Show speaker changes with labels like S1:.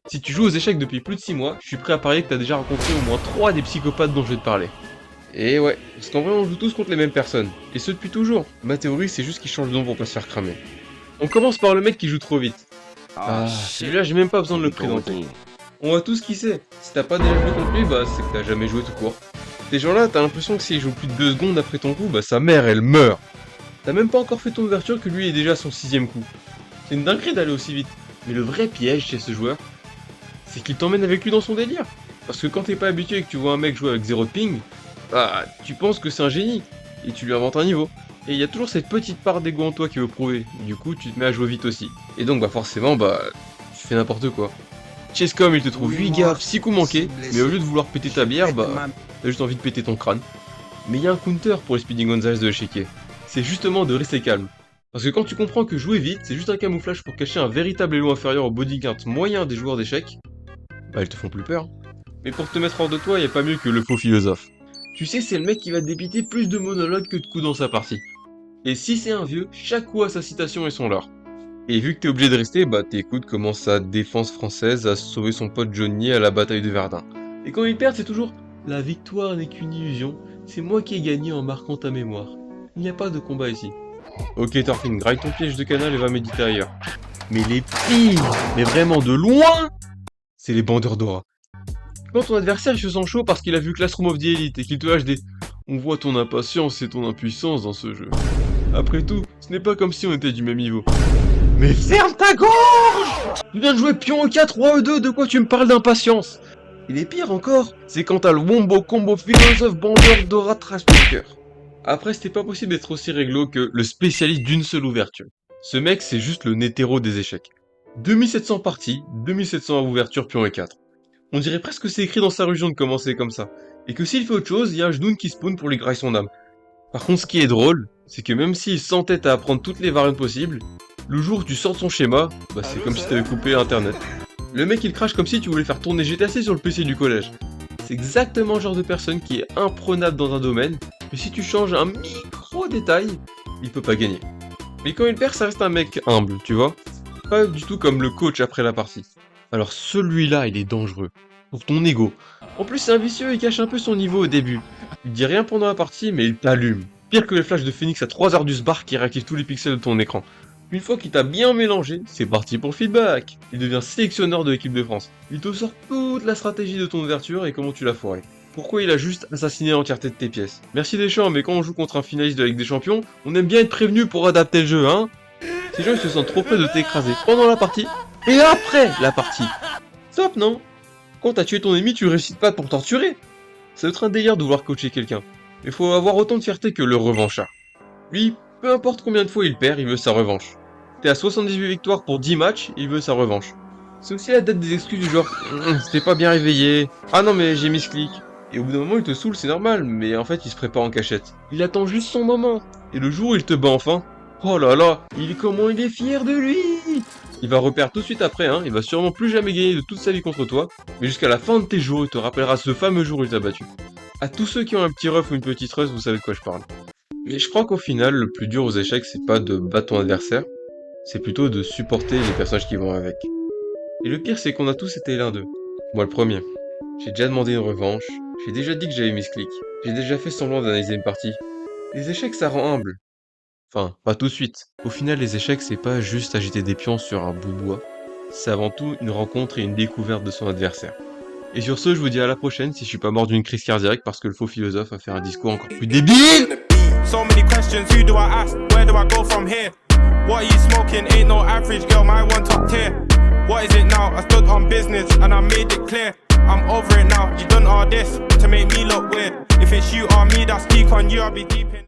S1: Si tu joues aux échecs depuis plus de 6 mois, je suis prêt à parier que t'as déjà rencontré au moins 3 des psychopathes dont je vais te parler. Et ouais, parce qu'en vrai on joue tous contre les mêmes personnes, et ce depuis toujours. Ma théorie c'est juste qu'ils changent de nom pour pas se faire cramer. On commence par le mec qui joue trop vite. Celui-là j'ai même pas besoin de le présenter. On voit tous qui c'est. Si t'as pas déjà joué contre lui, bah c'est que t'as jamais joué tout court. Ces gens-là, t'as l'impression que s'ils jouent plus de 2 secondes après ton coup, bah sa mère elle meurt. T'as même pas encore fait ton ouverture que lui est déjà à son 6ème coup. C'est une dinguerie d'aller aussi vite. Mais le vrai piège chez ce joueur, c'est qu'il t'emmène avec lui dans son délire. Parce que quand t'es pas habitué et que tu vois un mec jouer avec 0 de ping, bah tu penses que c'est un génie. Et tu lui inventes un niveau. Et il y a toujours cette petite part d'ego en toi qui veut prouver. Du coup, tu te mets à jouer vite aussi. Et donc bah forcément, bah tu fais n'importe quoi. Chesscom il te trouve 8 gaffes, 6 coups manqués, mais au lieu de vouloir péter ta bière, bah t'as juste envie de péter ton crâne. Mais il y a un counter pour les Speedy Gonzalez de l'échiquier. C'est justement de rester calme. Parce que quand tu comprends que jouer vite, c'est juste un camouflage pour cacher un véritable élo inférieur au bodyguard moyen des joueurs d'échecs, bah ils te font plus peur. Mais pour te mettre hors de toi, y a pas mieux que le faux philosophe. Tu sais, c'est le mec qui va débiter plus de monologues que de coups dans sa partie. Et si c'est un vieux, chaque coup a sa citation et son leurre. Et vu que t'es obligé de rester, bah t'écoutes comment sa défense française a sauvé son pote Johnny à la bataille de Verdun. Et quand ils perdent, c'est toujours « La victoire n'est qu'une illusion, c'est moi qui ai gagné en marquant ta mémoire. Il n'y a pas de combat ici. » Ok Thorfinn, graille ton piège de canal et va méditer ailleurs. Mais les pires, mais vraiment de loin, c'est les bandeurs d'aura. Quand ton adversaire il se sent chaud parce qu'il a vu Classroom of the Elite et qu'il te lâche des « On voit ton impatience et ton impuissance dans ce jeu. » Après tout, ce n'est pas comme si on était du même niveau. Mais ferme ta gorge! Tu viens de jouer pion E4, roi E2, de quoi tu me parles d'impatience? Et les pires encore, c'est quand t'as le wombo combo philosophe bandeur d'aura trash talker. Après, c'était pas possible d'être aussi réglo que le spécialiste d'une seule ouverture. Ce mec, c'est juste le Netero des échecs. 2700 parties, 2700 ouvertures pion E4. On dirait presque que c'est écrit dans sa religion de commencer comme ça. Et que s'il fait autre chose, il y a un Jnoun qui spawn pour lui grailler son âme. Par contre, ce qui est drôle, c'est que même s'il s'entête à apprendre toutes les variantes possibles, le jour où tu sors de son schéma, bah c'est comme si t'avais coupé internet. Le mec il crache comme si tu voulais faire tourner GTAC sur le PC du collège. C'est exactement le genre de personne qui est imprenable dans un domaine, mais si tu changes un micro détail, il peut pas gagner. Mais quand il perd, ça reste un mec humble, tu vois. Pas du tout comme le coach après la partie. Alors celui-là, il est dangereux. Pour ton ego. En plus c'est un vicieux, il cache un peu son niveau au début. Il dit rien pendant la partie, mais il t'allume. Pire que les flashs de Phoenix à 3h du SBAR qui réactivent tous les pixels de ton écran. Une fois qu'il t'a bien mélangé, c'est parti pour le feedback. Il devient sélectionneur de l'équipe de France. Il te sort toute la stratégie de ton ouverture et comment tu l'as foiré. Pourquoi il a juste assassiné l'entièreté de tes pièces. Merci Deschamps, mais quand on joue contre un finaliste de la Ligue des Champions, on aime bien être prévenu pour adapter le jeu, hein. Ces gens ils se sentent trop près de t'écraser pendant la partie et après la partie. Stop, non? Quand t'as tué ton ennemi, tu récites pas pour torturer. Ça doit être un délire de vouloir coacher quelqu'un. Mais faut avoir autant de fierté que le revanchard. Lui, peu importe combien de fois il perd, il veut sa revanche. T'es à 78 victoires pour 10 matchs, il veut sa revanche. C'est aussi la date des excuses du genre « C'était pas bien réveillé. Ah non mais j'ai mis ce clic. » Et au bout d'un moment il te saoule, c'est normal, mais en fait il se prépare en cachette. Il attend juste son moment. Et le jour où il te bat enfin, oh là là, comment il est fier de lui. Il va reperdre tout de suite après, hein, il va sûrement plus jamais gagner de toute sa vie contre toi, mais jusqu'à la fin de tes jours, il te rappellera ce fameux jour où il t'a battu. À tous ceux qui ont un petit ref ou une petite rust, vous savez de quoi je parle. Mais je crois qu'au final, le plus dur aux échecs, c'est pas de battre ton adversaire, c'est plutôt de supporter les personnages qui vont avec. Et le pire, c'est qu'on a tous été l'un d'eux. Moi le premier. J'ai déjà demandé une revanche, j'ai déjà dit que j'avais mis ce clic, j'ai déjà fait semblant d'analyser une partie. Les échecs, ça rend humble. Enfin, pas tout de suite. Au final, les échecs, c'est pas juste agiter des pions sur un bout de bois. C'est avant tout une rencontre et une découverte de son adversaire. Et sur ce, je vous dis à la prochaine si je suis pas mort d'une crise cardiaque parce que le faux philosophe va faire un discours encore plus débile.
S2: So many questions, who do I ask? Where do I go from here? What are you smoking? Ain't no average girl, my one top tier. What is it now? I stood on business and I made it clear. I'm over it now, you done all this to make me look weird. If it's you or me, that's peak on you, I'll be deep in.